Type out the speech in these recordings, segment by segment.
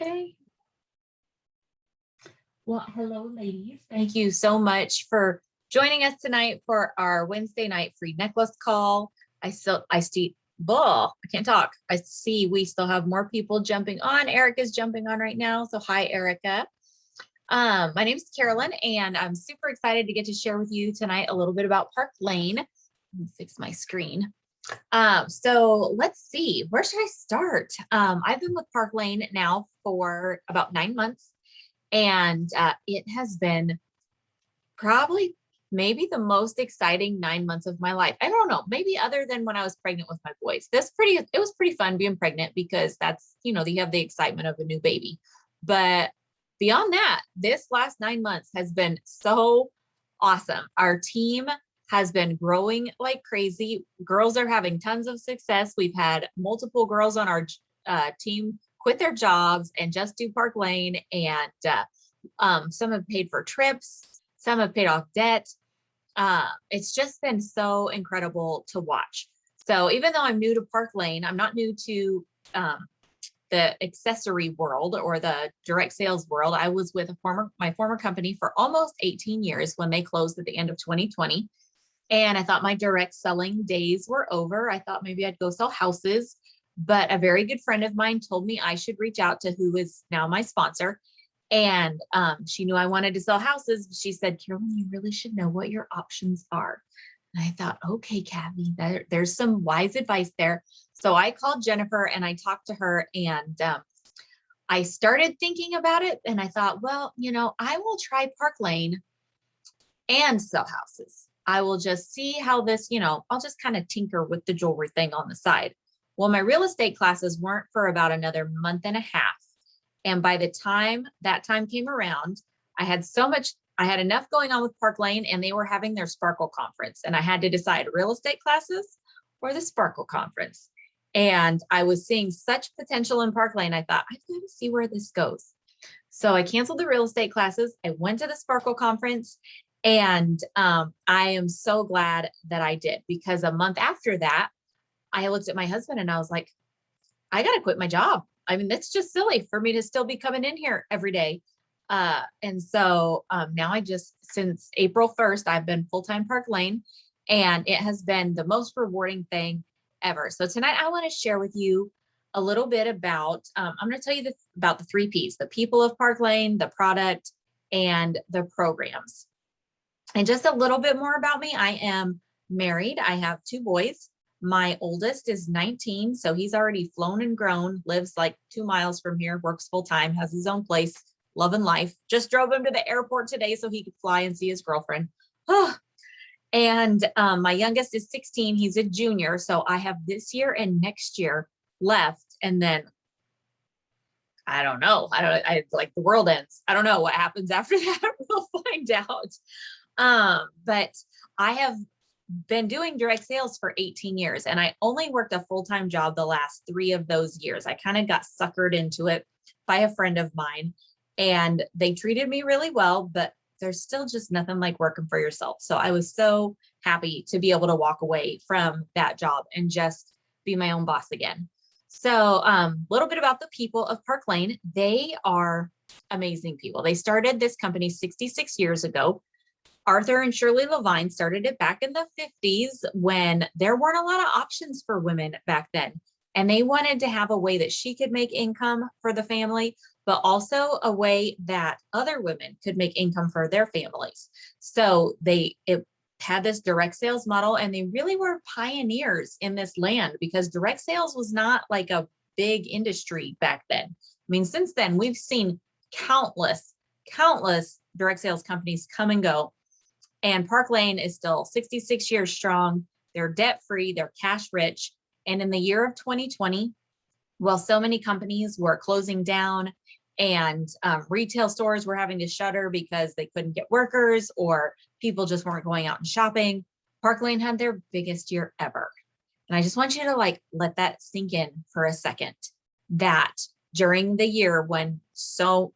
Okay. Well, hello, ladies. Thank you so much for joining us tonight for our Wednesday night free necklace call. I see, I can't talk. I see we still have more people jumping on. Erica's jumping on right now. So hi, Erica. My name is Carolyn, and I'm super excited to get to share with you tonight a little bit about Park Lane. Let me fix my screen. So let's see, where should I start? I've been with Park Lane now for about 9 months, and it has been probably maybe the most exciting 9 months of my life. I don't know, maybe other than when I was pregnant with my boys. It was pretty fun being pregnant because that's, you have the excitement of a new baby. But beyond that, this last 9 months has been so awesome. Our team has been growing like crazy. Girls are having tons of success. We've had multiple girls on our team quit their jobs and just do Park Lane. And some have paid for trips. Some have paid off debt. It's just been so incredible to watch. So even though I'm new to Park Lane, I'm not new to the accessory world or the direct sales world. I was with my former company for almost 18 years when they closed at the end of 2020. And I thought my direct selling days were over. I thought maybe I'd go sell houses, but a very good friend of mine told me I should reach out to who is now my sponsor. And she knew I wanted to sell houses. She said, Carolyn, you really should know what your options are. And I thought, okay, Kathy, there's some wise advice there. So I called Jennifer and I talked to her, and I started thinking about it. And I thought, well, I will try Park Lane and sell houses. I will just see how this, I'll just kind of tinker with the jewelry thing on the side. Well, my real estate classes weren't for about another month and a half. And by the time that time came around, I had enough going on with Park Lane, and they were having their Sparkle conference. And I had to decide real estate classes or the Sparkle conference. And I was seeing such potential in Park Lane. I thought, I've got to see where this goes. So I canceled the real estate classes. I went to the Sparkle conference. And I am so glad that I did, because a month after that, I looked at my husband and I was like, I got to quit my job. I mean, that's just silly for me to still be coming in here every day. And so now since April 1st, I've been full-time Park Lane, and it has been the most rewarding thing ever. So tonight I want to share with you a little bit about, I'm going to tell you about the 3 Ps, the people of Park Lane, the product, and the programs. And just a little bit more about me. I am married. I have 2 boys. My oldest is 19, so he's already flown and grown, lives like 2 miles from here, works full time, has his own place, loving life. Just drove him to the airport today so he could fly and see his girlfriend. And my youngest is 16. He's a junior. So I have this year and next year left. And then I don't know. I like the world ends. I don't know what happens after that. We'll find out. But I have been doing direct sales for 18 years, and I only worked a full-time job the last 3 of those years. I kind of got suckered into it by a friend of mine, and they treated me really well, but there's still just nothing like working for yourself. So I was so happy to be able to walk away from that job and just be my own boss again. So a little bit about the people of Park Lane. They are amazing people. They started this company 66 years ago. Arthur and Shirley Levine started it back in the 50s when there weren't a lot of options for women back then. And they wanted to have a way that she could make income for the family, but also a way that other women could make income for their families. So it had this direct sales model, and they really were pioneers in this land, because direct sales was not like a big industry back then. I mean, since then, we've seen countless direct sales companies come and go. And Park Lane is still 66 years strong. They're debt-free, they're cash rich. And in the year of 2020, while so many companies were closing down and retail stores were having to shutter because they couldn't get workers or people just weren't going out and shopping, Park Lane had their biggest year ever. And I just want you to let that sink in for a second, that during the year when so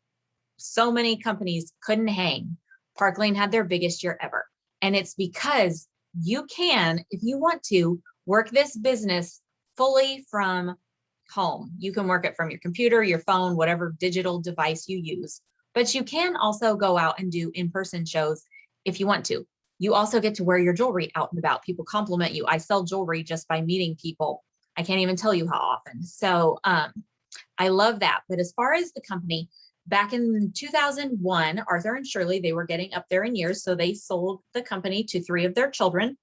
many companies couldn't hang, Park Lane had their biggest year ever. And it's because you can, if you want to, work this business fully from home. You can work it from your computer, your phone, whatever digital device you use, but you can also go out and do in-person shows if you want to. You also get to wear your jewelry out and about. People compliment you. I sell jewelry just by meeting people. I can't even tell you how often. So I love that. But as far as the company, back in 2001, Arthur and Shirley, they were getting up there in years. So they sold the company to 3 of their children.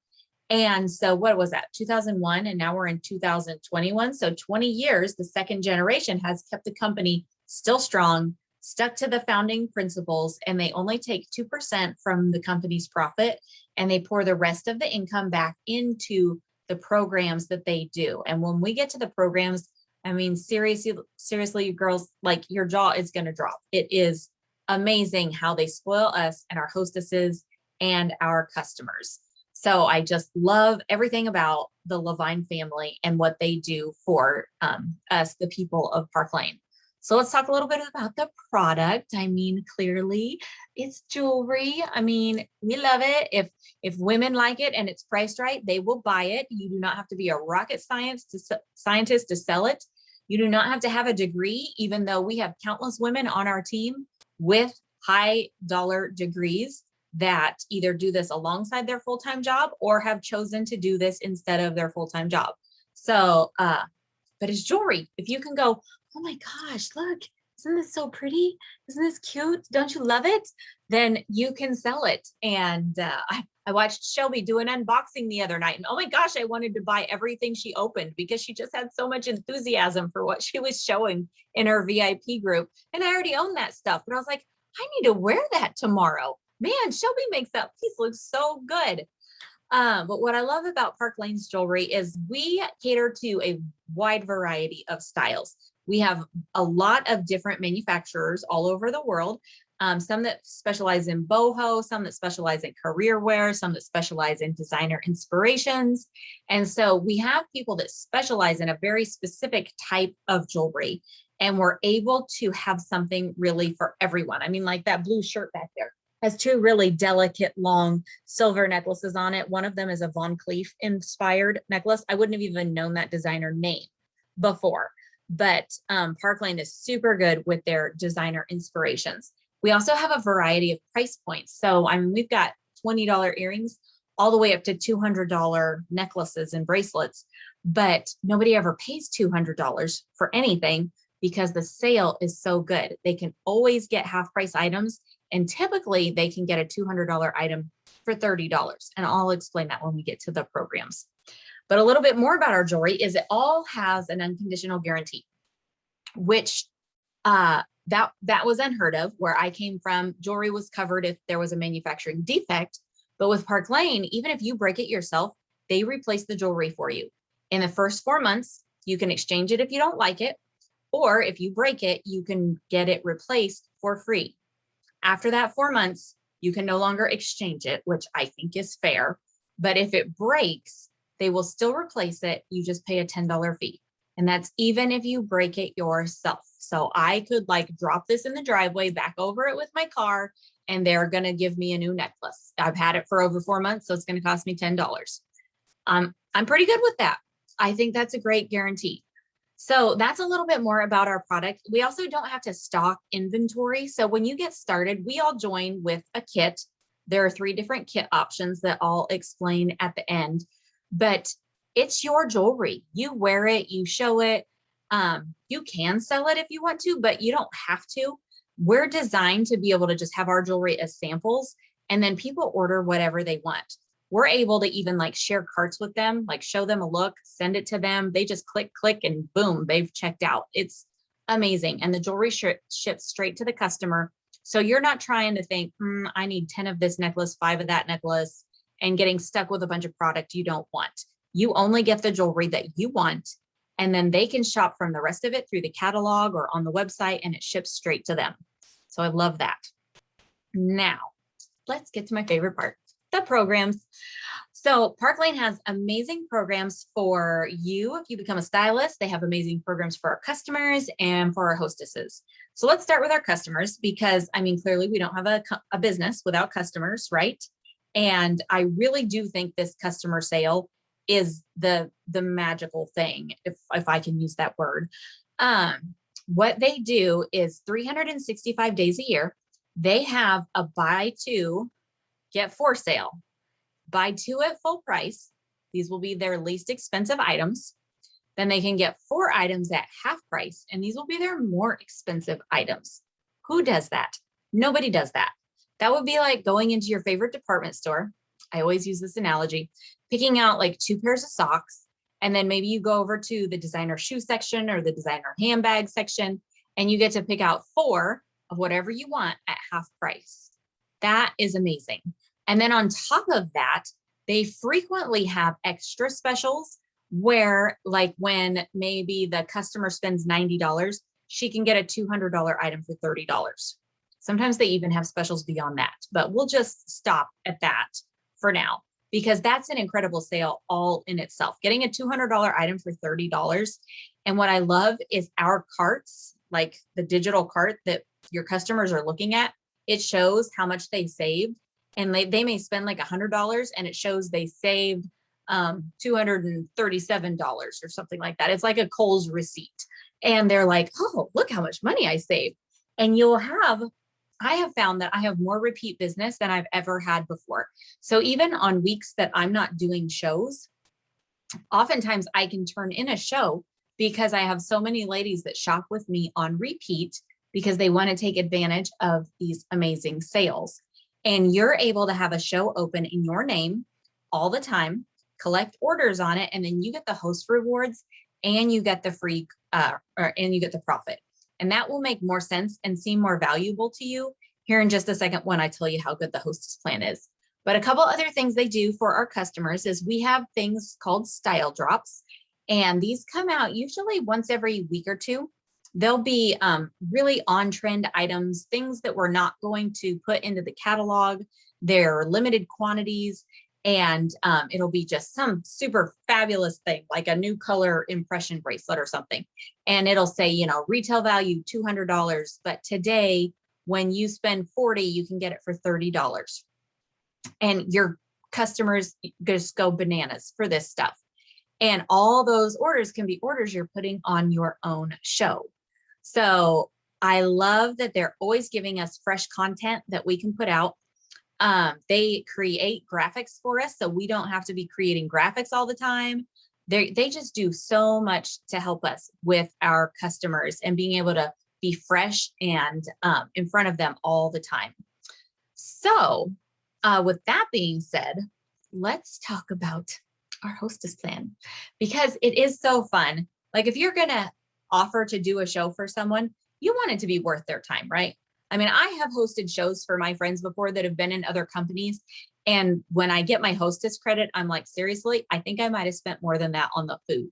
And so what was that? 2001. And now we're in 2021. So 20 years, the second generation has kept the company still strong, stuck to the founding principles, and they only take 2% from the company's profit, and they pour the rest of the income back into the programs that they do. And when we get to the programs, I mean, seriously, girls, like your jaw is going to drop. It is amazing how they spoil us and our hostesses and our customers. So I just love everything about the Levine family and what they do for us, the people of Park Lane. So let's talk a little bit about the product. I mean, clearly it's jewelry. I mean, we love it. If women like it and it's priced right, they will buy it. You do not have to be a rocket scientist to sell it. You do not have to have a degree, even though we have countless women on our team with high dollar degrees that either do this alongside their full-time job or have chosen to do this instead of their full-time job. So, but it's jewelry. If you can go, oh my gosh, look, isn't this so pretty? Isn't this cute? Don't you love it? Then you can sell it. And I watched Shelby do an unboxing the other night, and oh my gosh, I wanted to buy everything she opened because she just had so much enthusiasm for what she was showing in her VIP group. And I already own that stuff, but I was like, I need to wear that tomorrow. Man, Shelby makes that piece look so good. But what I love about Park Lane's jewelry is we cater to a wide variety of styles. We have a lot of different manufacturers all over the world. Some that specialize in boho, some that specialize in career wear, some that specialize in designer inspirations. And so we have people that specialize in a very specific type of jewelry, and we're able to have something really for everyone. I mean, like that blue shirt back there has 2 really delicate, long silver necklaces on it. One of them is a Von Cleef inspired necklace. I wouldn't have even known that designer name before, but Park Lane is super good with their designer inspirations. We also have a variety of price points. So, I mean, we've got $20 earrings all the way up to $200 necklaces and bracelets, but nobody ever pays $200 for anything because the sale is so good. They can always get half price items, and typically they can get a $200 item for $30. And I'll explain that when we get to the programs. But a little bit more about our jewelry is it all has an unconditional guarantee, which that was unheard of. Where I came from, jewelry was covered if there was a manufacturing defect. But with Park Lane, even if you break it yourself, they replace the jewelry for you. In the first 4 months, you can exchange it if you don't like it, or if you break it, you can get it replaced for free. After that 4 months, you can no longer exchange it, which I think is fair. But if it breaks, they will still replace it. You just pay a $10 fee. And that's even if you break it yourself. So I could like drop this in the driveway, back over it with my car, and they're going to give me a new necklace. I've had it for over 4 months, so it's going to cost me $10. I'm pretty good with that. I think that's a great guarantee. So that's a little bit more about our product. We also don't have to stock inventory. So when you get started, we all join with a kit. There are 3 different kit options that I'll explain at the end, but it's your jewelry. You wear it, you show it. You can sell it if you want to, but you don't have to. We're designed to be able to just have our jewelry as samples, and then people order whatever they want. We're able to even like share carts with them, like show them a look, send it to them. They just click, and boom, they've checked out. It's amazing. And the jewelry ships straight to the customer. So you're not trying to think, I need 10 of this necklace, 5 of that necklace, and getting stuck with a bunch of product you don't want. You only get the jewelry that you want, and then they can shop from the rest of it through the catalog or on the website, and it ships straight to them. So I love that. Now, let's get to my favorite part, the programs. So Park Lane has amazing programs for you. If you become a stylist, they have amazing programs for our customers and for our hostesses. So let's start with our customers, because I mean, clearly we don't have a business without customers, right? And I really do think this customer sale is the magical thing, if I can use that word. What they do is 365 days a year, they have a buy two, get four sale. Buy two at full price. These will be their least expensive items. Then they can get four items at half price, and these will be their more expensive items. Who does that? Nobody does that. That would be like going into your favorite department store. I always use this analogy, picking out like two pairs of socks, and then maybe you go over to the designer shoe section or the designer handbag section, and you get to pick out four of whatever you want at half price. That is amazing. And then on top of that, they frequently have extra specials where, like, when maybe the customer spends $90, she can get a $200 item for $30. Sometimes they even have specials beyond that, but we'll just stop at that for now, because that's an incredible sale all in itself. Getting a $200 item for $30. And what I love is our carts, like the digital cart that your customers are looking at, it shows how much they saved. And they may spend like $100 and it shows they saved $237 or something like that. It's like a Kohl's receipt. And they're like, oh, look how much money I saved. And I have found that I have more repeat business than I've ever had before. So even on weeks that I'm not doing shows, oftentimes I can turn in a show because I have so many ladies that shop with me on repeat because they want to take advantage of these amazing sales. And you're able to have a show open in your name all the time, collect orders on it, and then you get the host rewards and you get the free and you get the profit. And that will make more sense and seem more valuable to you here in just a second when I tell you how good the hostess plan is. But a couple other things they do for our customers is we have things called style drops, and these come out usually once every week or two. They'll be really on trend items, things that we're not going to put into the catalog. They're limited quantities, and it'll be just some super fabulous thing, like a new color impression bracelet or something. And it'll say, retail value $200, but today when you spend $40, you can get it for $30. And your customers just go bananas for this stuff. And all those orders can be orders you're putting on your own show. So I love that they're always giving us fresh content that we can put out. They create graphics for us, so we don't have to be creating graphics all the time. They just do so much to help us with our customers and being able to be fresh and in front of them all the time. So with that being said, let's talk about our hostess plan, because it is so fun. Like, if you're going to offer to do a show for someone, you want it to be worth their time, right? I mean, I have hosted shows for my friends before that have been in other companies. And when I get my hostess credit, I'm like, seriously, I think I might have spent more than that on the food.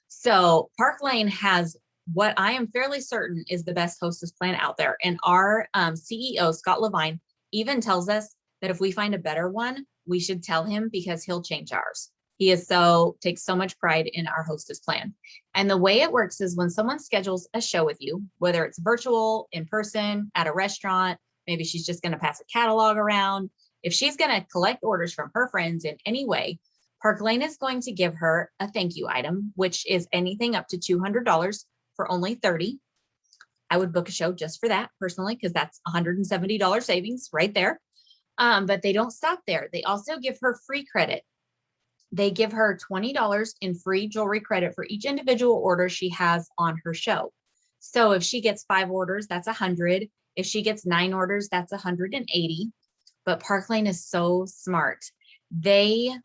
So Park Lane has what I am fairly certain is the best hostess plan out there. And our CEO, Scott Levine, even tells us that if we find a better one, we should tell him, because he'll change ours. He takes so much pride in our hostess plan. And the way it works is when someone schedules a show with you, whether it's virtual, in person, at a restaurant, maybe she's just going to pass a catalog around. If she's going to collect orders from her friends in any way, Park Lane is going to give her a thank you item, which is anything up to $200 for only $30. I would book a show just for that personally, because that's $170 savings right there. But they don't stop there. They also give her free credit. They give her $20 in free jewelry credit for each individual order she has on her show. So if she gets 5 orders, that's $100. If she gets 9 orders, that's $180. But Park Lane is so smart. They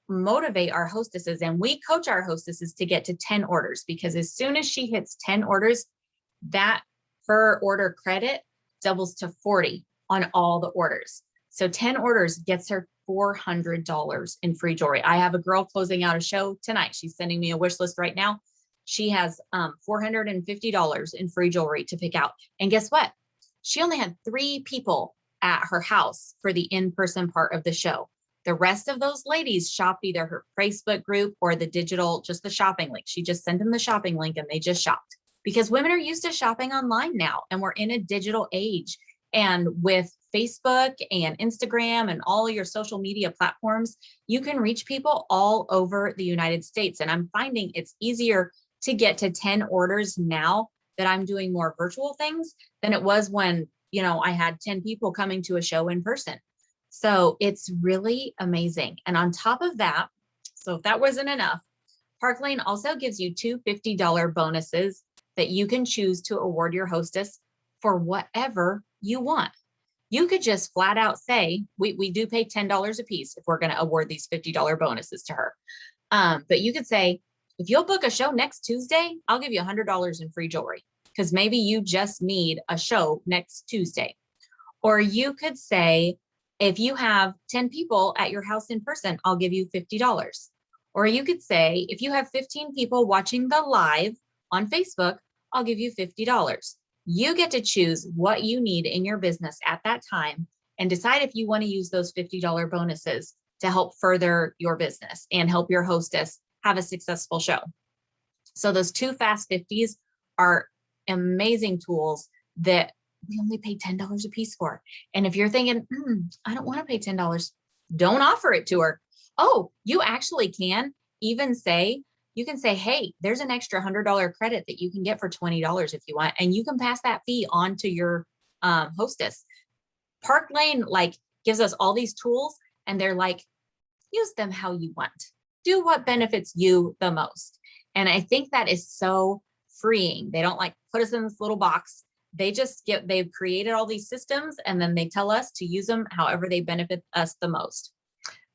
motivate our hostesses, and we coach our hostesses to get to 10 orders, because as soon as she hits 10 orders, that per order credit doubles to 40 on all the orders. So 10 orders gets her $400 in free jewelry. I have a girl closing out a show tonight. She's sending me a wish list right now. She has $450 in free jewelry to pick out. And guess what? She only had 3 people at her house for the in-person part of the show. The rest of those ladies shopped either her Facebook group or the digital, just the shopping link. She just sent them the shopping link and they just shopped, because women are used to shopping online now, and we're in a digital age. And with Facebook and Instagram and all your social media platforms, you can reach people all over the United States. And I'm finding it's easier to get to 10 orders now that I'm doing more virtual things than it was when, I had 10 people coming to a show in person. So it's really amazing. And on top of that, so if that wasn't enough, Park Lane also gives you two $50 bonuses that you can choose to award your hostess for whatever you want. You could just flat out say, we do pay $10 a piece if we're going to award these $50 bonuses to her. But you could say, if you'll book a show next Tuesday, I'll give you $100 in free jewelry, because maybe you just need a show next Tuesday. Or you could say, if you have 10 people at your house in person, I'll give you $50. Or you could say, if you have 15 people watching the live on Facebook, I'll give you $50. You get to choose what you need in your business at that time and decide if you want to use those $50 bonuses to help further your business and help your hostess have a successful show. So those two Fast 50s are amazing tools that we only pay $10 a piece for. And if you're thinking, I don't want to pay $10, don't offer it to her. Oh, you actually can even say, you can say, hey, there's an extra $100 credit that you can get for $20 if you want. And you can pass that fee on to your hostess. Park Lane gives us all these tools, and they're like, use them how you want. Do what benefits you the most. And I think that is so freeing. They don't put us in this little box. They've created all these systems, and then they tell us to use them however they benefit us the most.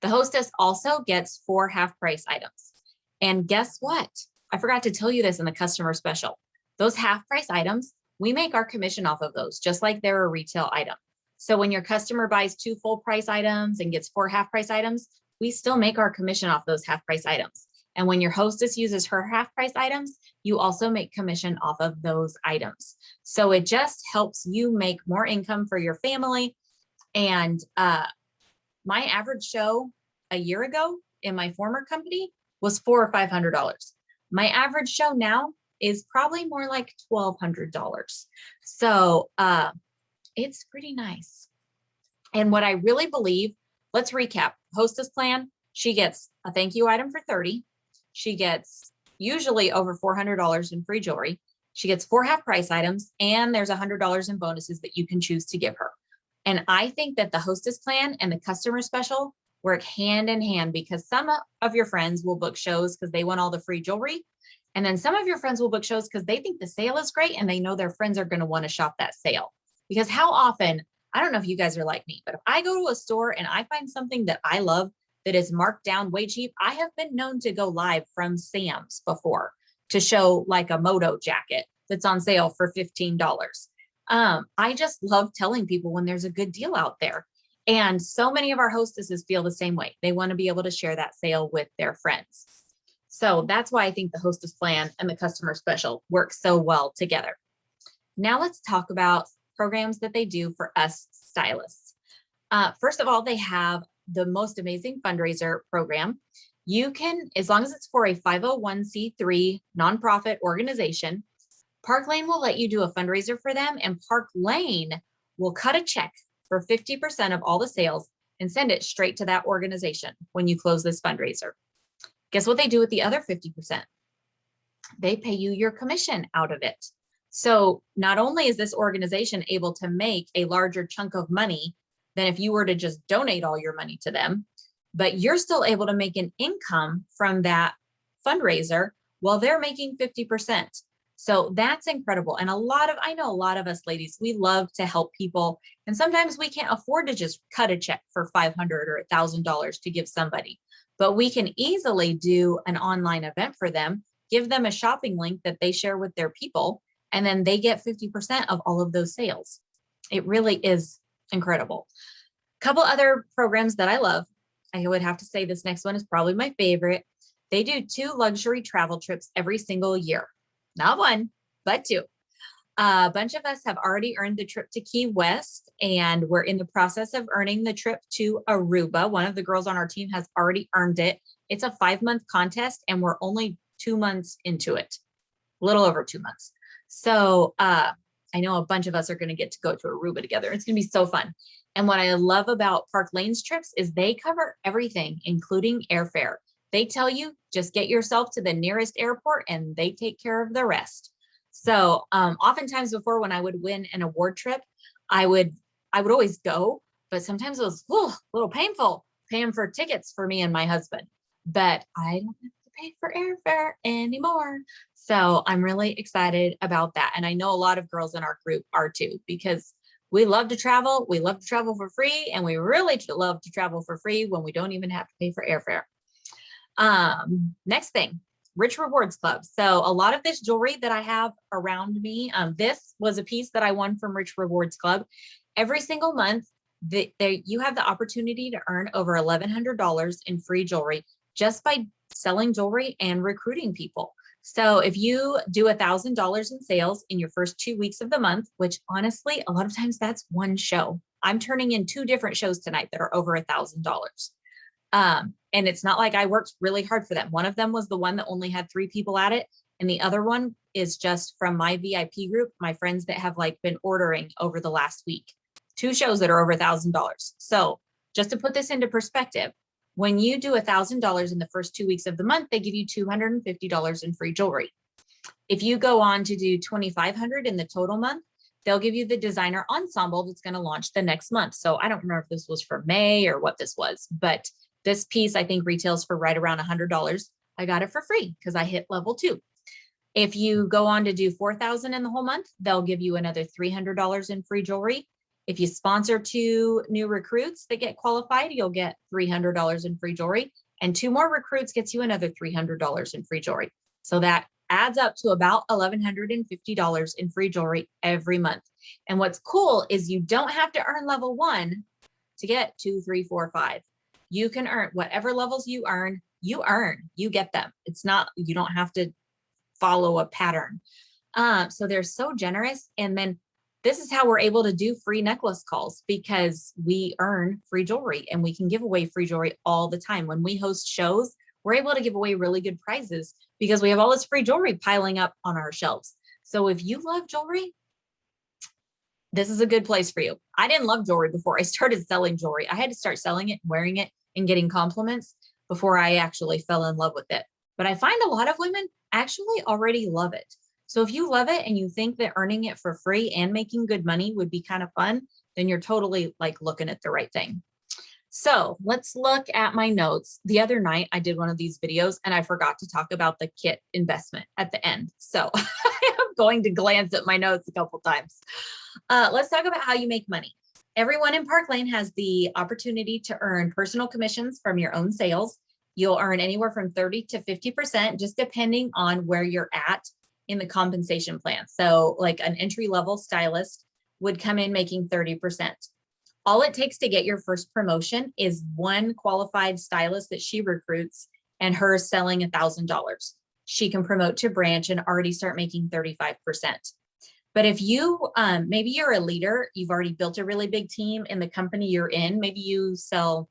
The hostess also gets 4 half-price items. And guess what? I forgot to tell you this in the customer special. Those half-price items, we make our commission off of those, just like they're a retail item. So when your customer buys 2 full-price items and gets 4 half-price items, we still make our commission off those half-price items. And when your hostess uses her half-price items, you also make commission off of those items. So it just helps you make more income for your family. And my average show a year ago in my former company was $400 or $500. My average show now is probably more like $1,200. So it's pretty nice. And what I really believe, let's recap. Hostess plan, she gets a thank you item for $30. She gets usually over $400 in free jewelry. She gets 4 half-price items, and there's $100 in bonuses that you can choose to give her. And I think that the hostess plan and the customer special work hand in hand, because some of your friends will book shows because they want all the free jewelry. And then some of your friends will book shows because they think the sale is great and they know their friends are going to want to shop that sale. Because how often, I don't know if you guys are like me, but if I go to a store and I find something that I love that is marked down way cheap, I have been known to go live from Sam's before to show a moto jacket that's on sale for $15. I just love telling people when there's a good deal out there. And so many of our hostesses feel the same way. They want to be able to share that sale with their friends. So that's why I think the hostess plan and the customer special work so well together. Now let's talk about programs that they do for us stylists. First of all, they have the most amazing fundraiser program. You can, as long as it's for a 501c3 nonprofit organization, Park Lane will let you do a fundraiser for them, and Park Lane will cut a check for 50% of all the sales and send it straight to that organization when you close this fundraiser. Guess what they do with the other 50%? They pay you your commission out of it. So not only is this organization able to make a larger chunk of money than if you were to just donate all your money to them, but you're still able to make an income from that fundraiser while they're making 50%. So that's incredible. And I know a lot of us ladies, we love to help people. And sometimes we can't afford to just cut a check for $500 or $1,000 to give somebody, but we can easily do an online event for them, give them a shopping link that they share with their people, and then they get 50% of all of those sales. It really is incredible. A couple other programs that I love. I would have to say this next one is probably my favorite. They do 2 luxury travel trips every single year. Not 1, but 2. A bunch of us have already earned the trip to Key West, and we're in the process of earning the trip to Aruba. One of the girls on our team has already earned it. It's a 5-month contest, and we're only 2 months into it, a little over 2 months. So I know a bunch of us are going to get to go to Aruba together. It's going to be so fun. And what I love about Park Lane's trips is they cover everything, including airfare. They tell you just get yourself to the nearest airport and they take care of the rest. So oftentimes before, when I would win an award trip, I would always go, but sometimes it was a little painful paying for tickets for me and my husband. But I don't have to pay for airfare anymore. So I'm really excited about that. And I know a lot of girls in our group are too, because we love to travel. We love to travel for free. And we really love to travel for free when we don't even have to pay for airfare. Next thing, Rich Rewards Club. So a lot of this jewelry that I have around me, this was a piece that I won from Rich Rewards Club. Every single month, you have the opportunity to earn over $1,100 in free jewelry just by selling jewelry and recruiting people. So if you do $1,000 in sales in your first 2 weeks of the month, which honestly, a lot of times that's one show. I'm turning in 2 different shows tonight that are over $1,000. And it's not like I worked really hard for them. One of them was the one that only had 3 people at it. And the other one is just from my VIP group, my friends that have like been ordering over the last week. 2 shows that are over $1,000. So just to put this into perspective, when you do $1,000 in the first 2 weeks of the month, they give you $250 in free jewelry. If you go on to do $2,500 in the total month, they'll give you the designer ensemble that's going to launch the next month. So I don't remember if this was for May or what this was, but this piece I think retails for right around $100. I got it for free because I hit level 2. If you go on to do $4,000 in the whole month, they'll give you another $300 in free jewelry. If you sponsor 2 new recruits that get qualified, you'll get $300 in free jewelry, and 2 more recruits gets you another $300 in free jewelry. So that adds up to about $1,150 in free jewelry every month. And what's cool is you don't have to earn level 1 to get 2, 3, 4, 5. You can earn whatever levels you get them. It's not, you don't have to follow a pattern. So they're so generous. And then this is how we're able to do free necklace calls, because we earn free jewelry and we can give away free jewelry all the time. When we host shows, we're able to give away really good prizes because we have all this free jewelry piling up on our shelves. So if you love jewelry, this is a good place for you. I didn't love jewelry before I started selling jewelry. I had to start selling it, wearing it, and getting compliments before I actually fell in love with it. But I find a lot of women actually already love it. So if you love it and you think that earning it for free and making good money would be kind of fun, then you're totally like looking at the right thing. So let's look at my notes. The other night I did one of these videos and I forgot to talk about the kit investment at the end. So I'm going to glance at my notes a couple times. Let's talk about how you make money. Everyone in Park Lane has the opportunity to earn personal commissions from your own sales. You'll earn anywhere from 30 to 50%, just depending on where you're at in the compensation plan. So like an entry-level stylist would come in making 30%. All it takes to get your first promotion is one qualified stylist that she recruits and her selling $1,000. She can promote to branch and already start making 35%. But if you, maybe you're a leader, you've already built a really big team in the company you're in, maybe you sell,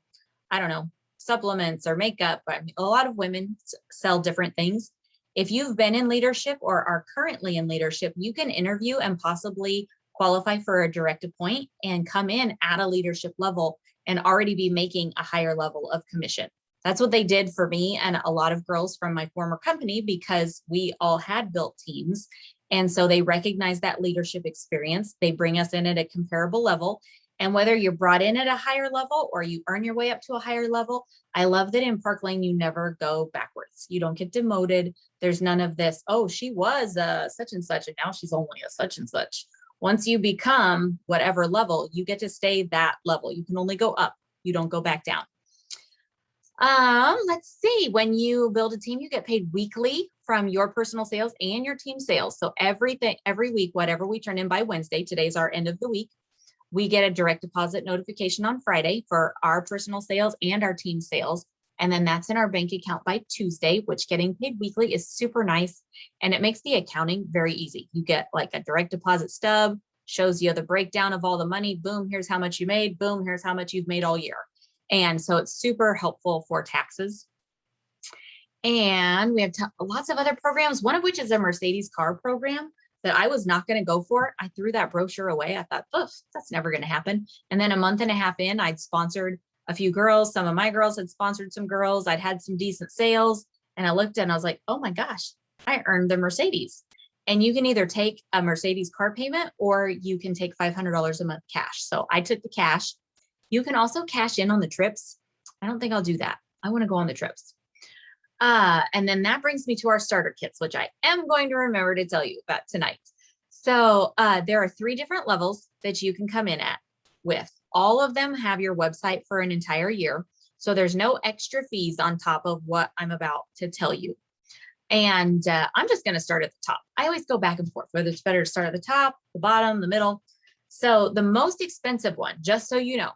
I don't know, supplements or makeup. I mean, a lot of women sell different things. If you've been in leadership or are currently in leadership, you can interview and possibly qualify for a direct appoint and come in at a leadership level and already be making a higher level of commission. That's what they did for me and a lot of girls from my former company, because we all had built teams. And so they recognize that leadership experience. They bring us in at a comparable level. And whether you're brought in at a higher level or you earn your way up to a higher level, I love that in Park Lane, you never go backwards. You don't get demoted. There's none of this, oh, she was a such and such, and now she's only a such and such. Once you become whatever level, you get to stay that level. You can only go up. You don't go back down. Let's see. When you build a team, you get paid weekly from your personal sales and your team sales. So every week, whatever we turn in by Wednesday, today's our end of the week, we get a direct deposit notification on Friday for our personal sales and our team sales. And then that's in our bank account by Tuesday, which getting paid weekly is super nice. And it makes the accounting very easy. You get like a direct deposit stub, shows you the breakdown of all the money. Boom, here's how much you made. Boom, here's how much you've made all year. And so it's super helpful for taxes. And we have lots of other programs, one of which is a Mercedes car program. that I was not going to go for. I threw that brochure away. I thought, oh, that's never going to happen. And then a month and a half in, I'd sponsored a few girls. Some of my girls had sponsored some girls. I'd had some decent sales. And I looked and I was like, oh my gosh, I earned the Mercedes. And you can either take a Mercedes car payment or you can take $500 a month cash. So I took the cash. You can also cash in on the trips. I don't think I'll do that. I want to go on the trips. And then that brings me to our starter kits, which I am going to remember to tell you about tonight. So there are 3 different levels that you can come in at with. All of them have your website for an entire year. So there's no extra fees on top of what I'm about to tell you. And I'm just going to start at the top. I always go back and forth, whether it's better to start at the top, the bottom, the middle. So the most expensive one, just so you know,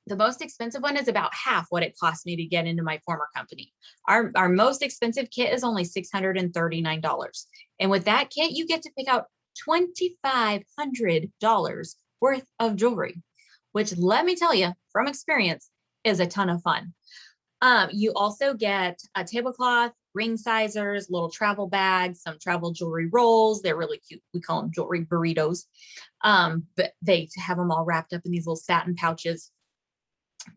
the most expensive one is about half what it cost me to get into my former company. Our most expensive kit is only $639. And with that kit, you get to pick out $2,500 worth of jewelry, which, let me tell you from experience, is a ton of fun. You also get a tablecloth, ring sizers, little travel bags, some travel jewelry rolls. They're really cute. We call them jewelry burritos. But they have them all wrapped up in these little satin pouches.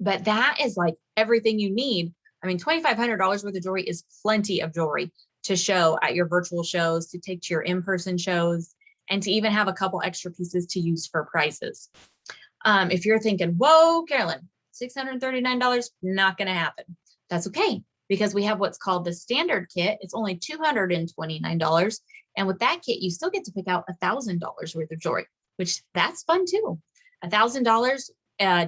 But that is like everything you need. I mean, $2,500 worth of jewelry is plenty of jewelry to show at your virtual shows, to take to your in-person shows, and to even have a couple extra pieces to use for prizes. If you're thinking, whoa, Carolyn, $639, not going to happen. That's okay, because we have what's called the standard kit. It's only $229. And with that kit, you still get to pick out $1,000 worth of jewelry, which that's fun too. $1,000,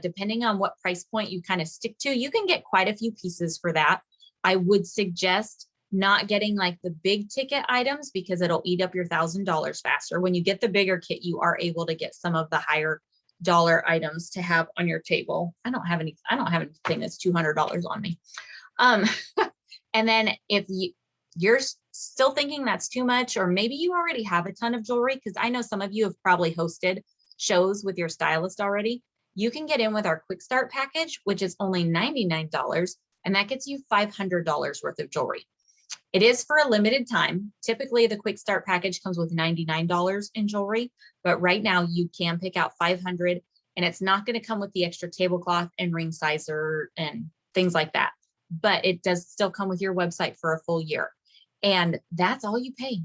depending on what price point you kind of stick to, you can get quite a few pieces for that. I would suggest not getting like the big ticket items because it'll eat up your $1,000 faster. When you get the bigger kit, you are able to get some of the higher dollar items to have on your table. I don't have anything that's $200 on me. And then if you're still thinking that's too much, or maybe you already have a ton of jewelry, because I know some of you have probably hosted shows with your stylist already, you can get in with our quick start package, which is only $99. And that gets you $500 worth of jewelry. It is for a limited time. Typically, the quick start package comes with $99 in jewelry, but right now you can pick out $500, and it's not going to come with the extra tablecloth and ring sizer and things like that. But it does still come with your website for a full year. And that's all you pay.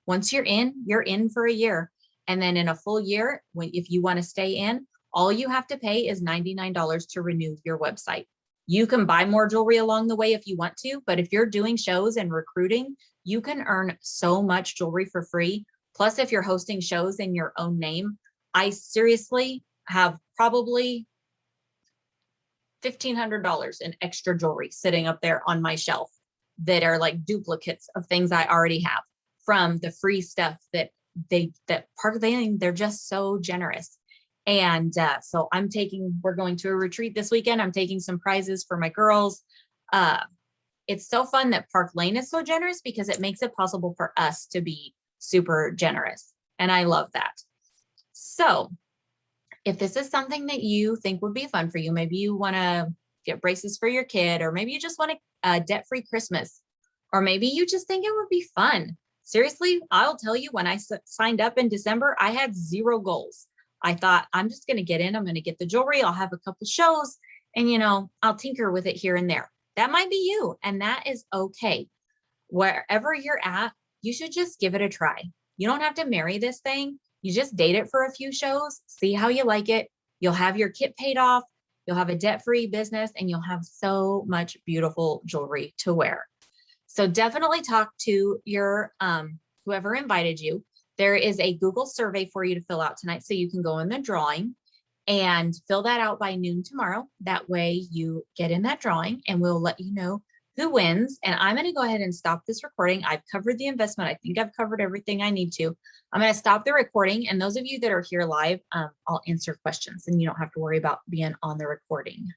Once you're in for a year. And then in a full year, if you want to stay in, all you have to pay is $99 to renew your website. You can buy more jewelry along the way if you want to, but if you're doing shows and recruiting, you can earn so much jewelry for free. Plus, if you're hosting shows in your own name, I seriously have probably $1,500 in extra jewelry sitting up there on my shelf that are like duplicates of things I already have from the free stuff that Park Lane, they're just so generous. And so we're going to a retreat this weekend. I'm taking some prizes for my girls. It's so fun that Park Lane is so generous because it makes it possible for us to be super generous. And I love that. So if this is something that you think would be fun for you, maybe you want to get braces for your kid, or maybe you just want a debt-free Christmas, or maybe you just think it would be fun. Seriously, I'll tell you, when I signed up in December, I had 0 goals. I thought, I'm just going to get in, I'm going to get the jewelry, I'll have a couple shows, and I'll tinker with it here and there. That might be you, and that is okay. Wherever you're at, you should just give it a try. You don't have to marry this thing. You just date it for a few shows, see how you like it. You'll have your kit paid off, you'll have a debt-free business, and you'll have so much beautiful jewelry to wear. So definitely talk to your whoever invited you. There is a Google survey for you to fill out tonight, so you can go in the drawing and fill that out by noon tomorrow. That way you get in that drawing and we'll let you know who wins. And I'm going to go ahead and stop this recording. I've covered the investment. I think I've covered everything I need to. I'm going to stop the recording. And those of you that are here live, I'll answer questions and you don't have to worry about being on the recording.